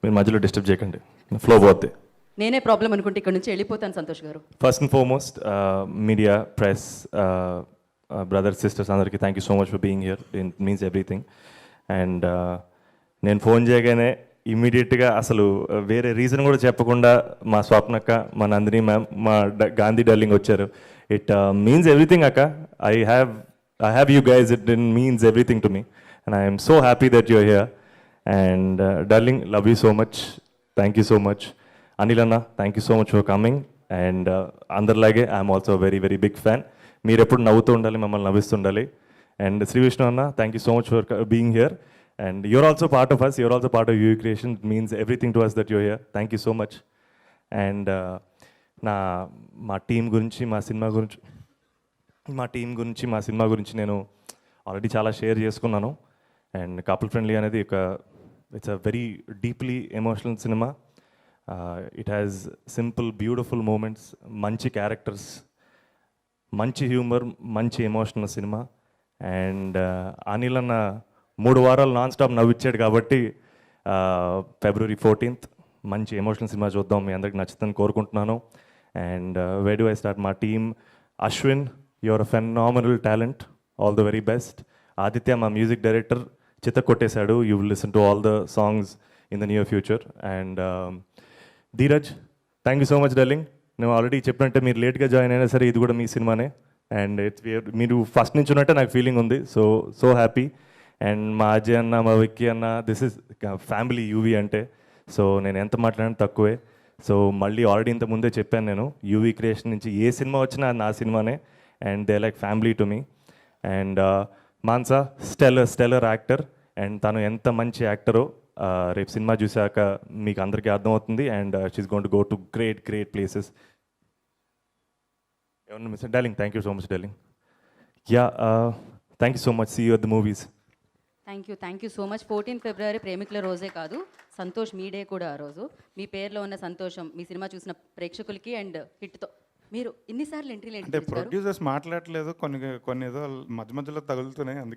మీరు మధ్యలో డిస్టర్బ్ చేయకండి, ఫ్లో పోద్ది. నేనే ప్రాబ్లం అనుకుంటే ఇక్కడ నుంచి వెళ్ళిపోతాను సంతోష్ గారు. First and foremost media, press, brothers, sisters అందరికీ thank you so much for being here. It means everything. And నేను ఫోన్ చేయగానే ఇమీడియట్గా అసలు వేరే రీజన్ కూడా చెప్పకుండా మా స్వప్నక్క, మా నందిని మ్యామ్, మా గాంధీ డార్లింగ్ వచ్చారు. ఇట్ మీన్స్ ఎవ్రీథింగ్ అక్క. I have you guys. It means everything to me and I'm so happy that you're here. And darling, love you so much. Thank you so much. Anil అన్న, thank you so much for coming. And అందరిలాగే I'm also very very big fan. మీరు ఎప్పుడు నవ్వుతూ ఉండాలి, మమ్మల్ని నవ్విస్తుండాలి. And Shri Vishnu అన్న, thank you so much for being here. And you're also part of us. You're also part of UV Creation. It means everything to us that you're here. Thank you so much. And మా team గురించి, మా cinema గురించి నేను already చాలా share చేసుకున్నాను. And couple friendly అనేది it's a very deeply emotional cinema. It has simple beautiful moments, మంచి characters, మంచి హ్యూమర్, మంచి ఎమోషనల్ సినిమా. అండ్ అనిల్ అన్న 3 వారాలు నాన్ స్టాప్ నవ్విచ్చాడు కాబట్టి February 14th మంచి ఎమోషనల్ సినిమా చూద్దాం. మీ అందరికి నచ్చుతుందని కోరుకుంటున్నాను. And where do I start? మా team, Ashwin, your a phenomenal talent, all the very best. Aditya, మా మ్యూజిక్ డైరెక్టర్, చిత్త కొట్టేశాడు. You will listen to all the songs in the near future. And Dheeraj, thank you so much darling. నేను already చెప్పినట్టే మీరు లేట్గా join అయినా సరే ఇది కూడా మీ సినిమానే. అండ్ మీరు ఫస్ట్ నుంచి ఉన్నట్టే నాకు ఫీలింగ్ ఉంది. So happy. అండ్ మా అజయ్ అన్న, మా విక్కీ అన్న, దిస్ ఇస్ ఫ్యామిలీ యూవీ అంటే. సో నేను ఎంత మాట్లాడినా తక్కువే. సో మళ్ళీ ఆల్రెడీ ఇంత ముందే చెప్పాను, నేను యూవీ క్రియేషన్ నుంచి ఏ సినిమా వచ్చినా నా సినిమానే. And they like family to me. And Mansa, stellar actor. And తను ఎంత మంచి యాక్టరో రేపు సినిమా చూశాక మీకు అందరికీ అర్థమవుతుంది. And she is going to go to great places. ఎవరన్నా miss? Darling, thank you so much darling. Yeah, thank you so much. See you at the movies. Thank you so much. 14th February ప్రేమికుల రోజే కాదు, సంతోష్ మీ day కూడా ఆ రోజు. మీ పేరులో ఉన్న సంతోషం మీ సినిమా చూసిన ప్రేక్షకులకి అండ్ హిట్తో. మీరు ఇన్నిసార్లు ఎంట్రీలు అంటే ప్రొడ్యూసర్స్ మాట్లాడలేదు, కొన్ని ఏదో మధ్యలో తగులుతున్నాయి, అందుకే